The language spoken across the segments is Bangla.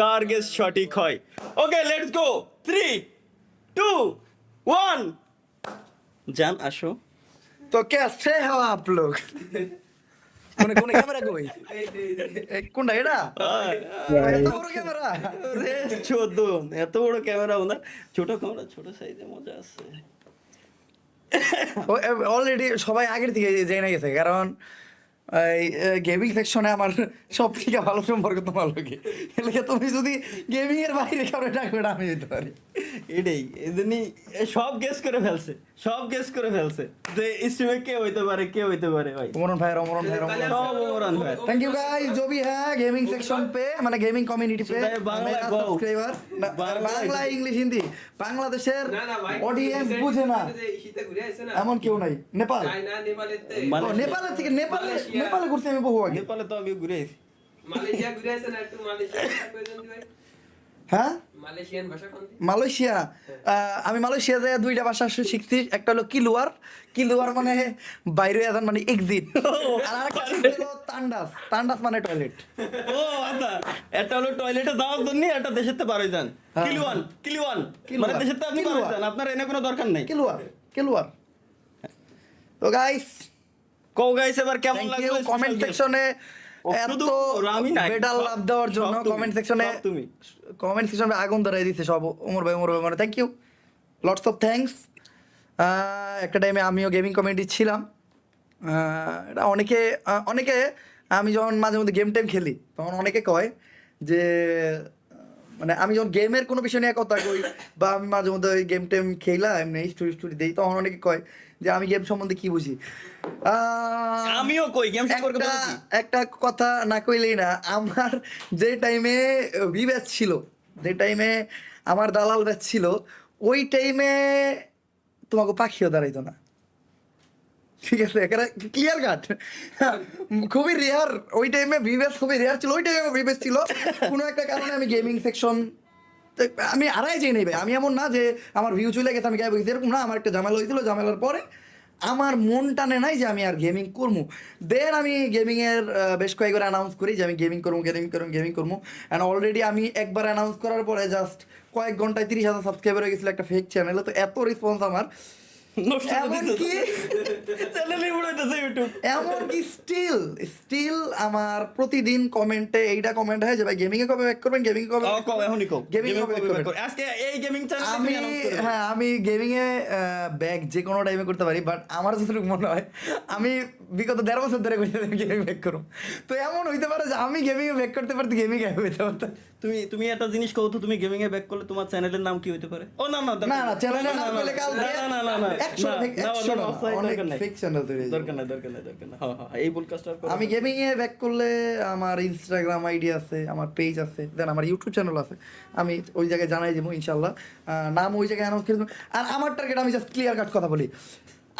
কার গেস সঠিক হয়। ওকে লেটস গো, 3 2 1 জান আসো। तो कैसे हो आप लोग কোনে কোনে ক্যামেরা কই এই কোনটা এটা এত বড় ক্যামেরা রে চোদ্দ, এত বড় ক্যামেরা ওনার, ছোট ক্যামেরা ছোট সাইজে মজা আছে। অলরেডি সবাই আগের থেকে জেনে গেছে, কারণ এই গেমিং সেকশনে আমার সব থেকে ভালো সম্পর্ক তোমার লোকে, এলাকা তুমি যদি গেমিং এর বাইরে কারো ডাকবে না আমি যেতে পারি। এটাই এজন্যই সব গেস করে ফেলছে, সব গেস করে ফেলছে যে স্ট্রিমে কে হইতে পারে, কে হইতে পারে ভাই। ओमरान भाई সব ওমরান ভাই। थैंक यू गाइस जो भी है गेमिंग सेक्शन पे माने गेमिंग कम्युनिटी पे বাংলা मेरा গাও। सब्सक्राइबर বাংলা ইংলিশ হিন্দি বাংলাদেশের অডিয়েন্স বুঝে না এমন কেউ নাই। নেপাল নেপালের থেকে নেপালে ঘুরতে আমি বহু আগে। নেপালে তো আমি ঘুরে এসেছি। মালয়েশিয়া ঘুরে আসেন একটু মালয়েশিয়া ভাই হ্যাঁ মালয়েশিয়ান ভাষা কোনটি মালয়েশিয়া আমি মালয়েশিয়া যায় দুইটা ভাষা শিখছি, একটা হলো কিলুয়ার, কিলুয়ার মানে বাইরে আদান মানে এক্সিট, আর আরেকটা হলো তান্ডাস, তান্ডাস মানে টয়লেট। ও আচ্ছা, এটা হলো টয়লেটে যাওয়ার জন্য, এটা দেশের তে পারই যান। হ্যাঁ। কিলুয়ান কিলুয়ান মানে দেশের তে আপনি পারই যান, আপনার এনে কোনো দরকার নাই। কিলুয়ার কিলুয়ার। তো গাইস কো গাইস এবার কেমন থ্যাংক লাগলো ইউ কমেন্ট সেকশনে এত শুধু আমি নাই, বেডাল সব- লাভ দেওয়ার জন্য। সব তুমি, কমেন্ট সেকশনে সব তুমি। কমেন্ট সেকশনে আগুন ধরাই দিচ্ছে সব ওমর ভাই মানে thank you, lots of thanks. একটা টাইমে আমিও গেমিং কমিউনিটি ছিলাম। এটা অনেকে আমি যখন মাঝে মধ্যে গেম টেম খেলি তখন অনেকে কয় যে মানে আমি যখন গেমের কোনো বিষয় নিয়ে কথা কই বা আমি মাঝে মধ্যে ওই গেম টেম খেলা এমনি স্টোরি দিই, তখন অনেকে কয় যে আমি গেম সম্বন্ধে কি বুঝি। আমিও কই গেম সম্পর্কে একটা বুঝি। একটা কথা না কইলেই না, আমার যে টাইমে ভি ব্যাচ ছিল, যে টাইমে আমার দালাল ব্যাচ ছিল, ওই টাইমে তোমাকে পাখিও দাঁড়াইতো না, ঠিক আছে? এখানে ক্লিয়ার কাট, খুবই রেয়ার। ওই টাইমে ভি ব্যাচ খুবই রেয়ার ছিল, ওই টাইমে ভি ব্যাচ ছিল। কোনো একটা কারণে আমি গেমিং সেকশন আমি আড়াই যাই নেই ভাই। আমি এমন না যে আমার ভিউ চলে গেছে আমি গায়ে বসেছি, এরকম না। আমার একটা ঝামেলা হয়েছিল, ঝামেলার পরে আমার মন টানে নাই যে আমি আর গেমিং করবো। দেন আমি গেমিংয়ের বেশ কয়েকবার অ্যানাউন্স করি যে আমি গেমিং করবো। অ্যান্ড অলরেডি আমি একবার অ্যানাউন্স করার পরে জাস্ট কয়েক ঘন্টায় 30,000 সাবস্ক্রাইবার হয়ে গেছিলো একটা ফেক চ্যানেলে। তো এত রেসপন্স আমার, এমনকি এমনকি স্টিল আমার প্রতিদিন কমেন্টে এইটা কমেন্ট হয় যে ভাই গেমিং এ কবে ব্যাক করবেন, গেমিং এ কবে গেমিং এ কবে back করবেন। আজকে এই গেমিং আমি হ্যাঁ আমি গেমিং এ ব্যাক যে কোনো টাইমে করতে পারি, বাট আমার যতটুকু মনে হয় আমি বিগত 1.5 বছর ধরে গেমিং ব্যাক করব। তো এমন হইতে পারে যে আমি গেমিং এ ব্যাক করতে পারতে গেমিং এ হইতে পারতো। তুমি একটা জিনিস কও তো, তুমি গেমিং এ ব্যাক করলে তোমার চ্যানেলের নাম কি হইতে পারে? ও না না না না চ্যানেলের নাম বলে কাল না 100 অনেক ফেক চ্যানেল তৈরি হয়েছে। দরকার নাই। হ্যাঁ এই পডকাস্টার আমি গেমিং এ ব্যাক করলে আমার ইনস্টাগ্রাম আইডি আছে, আমার পেজ আছে, দেন আমার ইউটিউব চ্যানেল আছে। আমি ওই জায়গায় জানাই দেবো ইনশাল্লাহ, নাম ওই জায়গায় অ্যানাউন্স করে দেবো। আর আমার টার্গেট, আমি জাস্ট ক্লিয়ার কাট কথা বলি,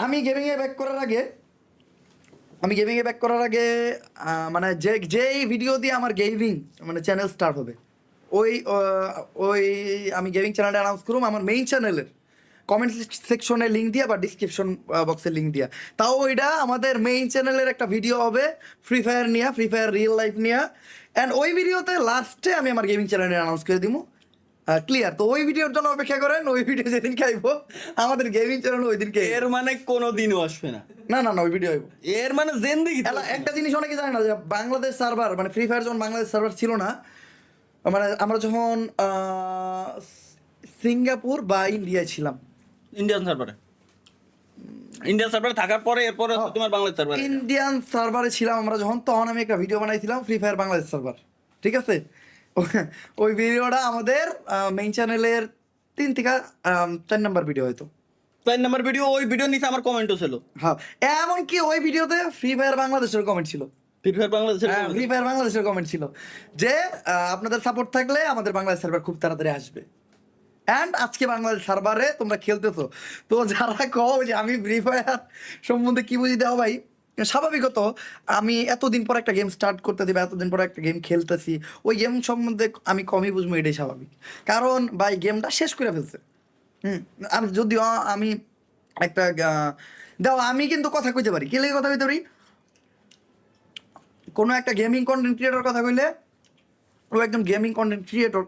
আমি গেমিং এ ব্যাক করার আগে মানে যেই ভিডিও দিয়ে আমার গেমিং মানে চ্যানেল স্টার্ট হবে, ওই আমি গেমিং চ্যানেলটা অ্যানাউন্স করুম আমার মেইন চ্যানেলের কমেন্ট সেকশনে লিঙ্ক দিয়া বা ডিসক্রিপশন বক্সে লিঙ্ক দিয়া। তাও ওইটা আমাদের মেইন চ্যানেলের একটা ভিডিও হবে ফ্রি ফায়ার রিয়েল লাইফ নিয়ে। অ্যান্ড ওই ভিডিওতে লাস্টে আমি আমার গেমিং চ্যানেলে অ্যানাউন্স করে দিব। ক্লিয়ার? তো ওই ভিডিওর জন্য অপেক্ষা করেন, ওই ভিডিও যেদিন খাইবো আমাদের গেমিং চ্যানেল ওই দিনকে। এর মানে কোনোদিনও আসবে না। না ওই ভিডিও আইব। এর মানে জিন্দেগি একটা জিনিস অনেকে জানে না যে বাংলাদেশ সার্ভার মানে ফ্রি ফায়ার যখন বাংলাদেশ সার্ভার ছিল না, মানে আমরা যখন সিঙ্গাপুর বা ইন্ডিয়ায় ছিলাম, ইন্ডিয়ান সার্ভারে থাকার পরে এরপরে তোমার বাংলাদেশ সার্ভারে ইন্ডিয়ান সার্ভারে ছিলাম আমরা যখন, তখন আমি একটা ভিডিও বানাইছিলাম ফ্রি ফায়ার বাংলাদেশ সার্ভার, ঠিক আছে? ওই ভিডিওটা আমাদের মেইন চ্যানেলের 3 থেকে 4 নাম্বার ভিডিও হয়তো। 4 নাম্বার ভিডিও, ওই ভিডিও নিচে আমার কমেন্টও ছিল। হ্যাঁ, এমনকি ওই ভিডিওতে ফ্রি ফায়ার বাংলাদেশের কমেন্ট ছিল, ফ্রি ফায়ার বাংলাদেশের কমেন্ট ছিল যে আপনাদের সাপোর্ট থাকলে আমাদের বাংলাদেশ সার্ভার খুব তাড়াতাড়ি আসবে। অ্যান্ড আজকে বাংলাদেশ সার্ভারে তোমরা খেলতেছো। তো যারা কও যে আমি ফ্রি ফায়ার সম্বন্ধে কি বুঝি, দাও ভাই স্বাভাবিকত আমি এতদিন পর একটা গেম স্টার্ট করতে দিবে, এতদিন পর একটা গেম খেলতেছি, ওই গেম সম্বন্ধে আমি কমই বুঝবো, এটাই স্বাভাবিক। কারণ ভাই গেমটা শেষ করে ফেলছে। আমি যদিও আমি একটা দাও আমি কিন্তু কথা কইতে পারি, কে লেগে কথা কইতে পারি, কোনো একটা গেমিং কন্টেন্ট ক্রিয়েটর কথা কইলে ও একজন গেমিং কন্টেন্ট ক্রিয়েটর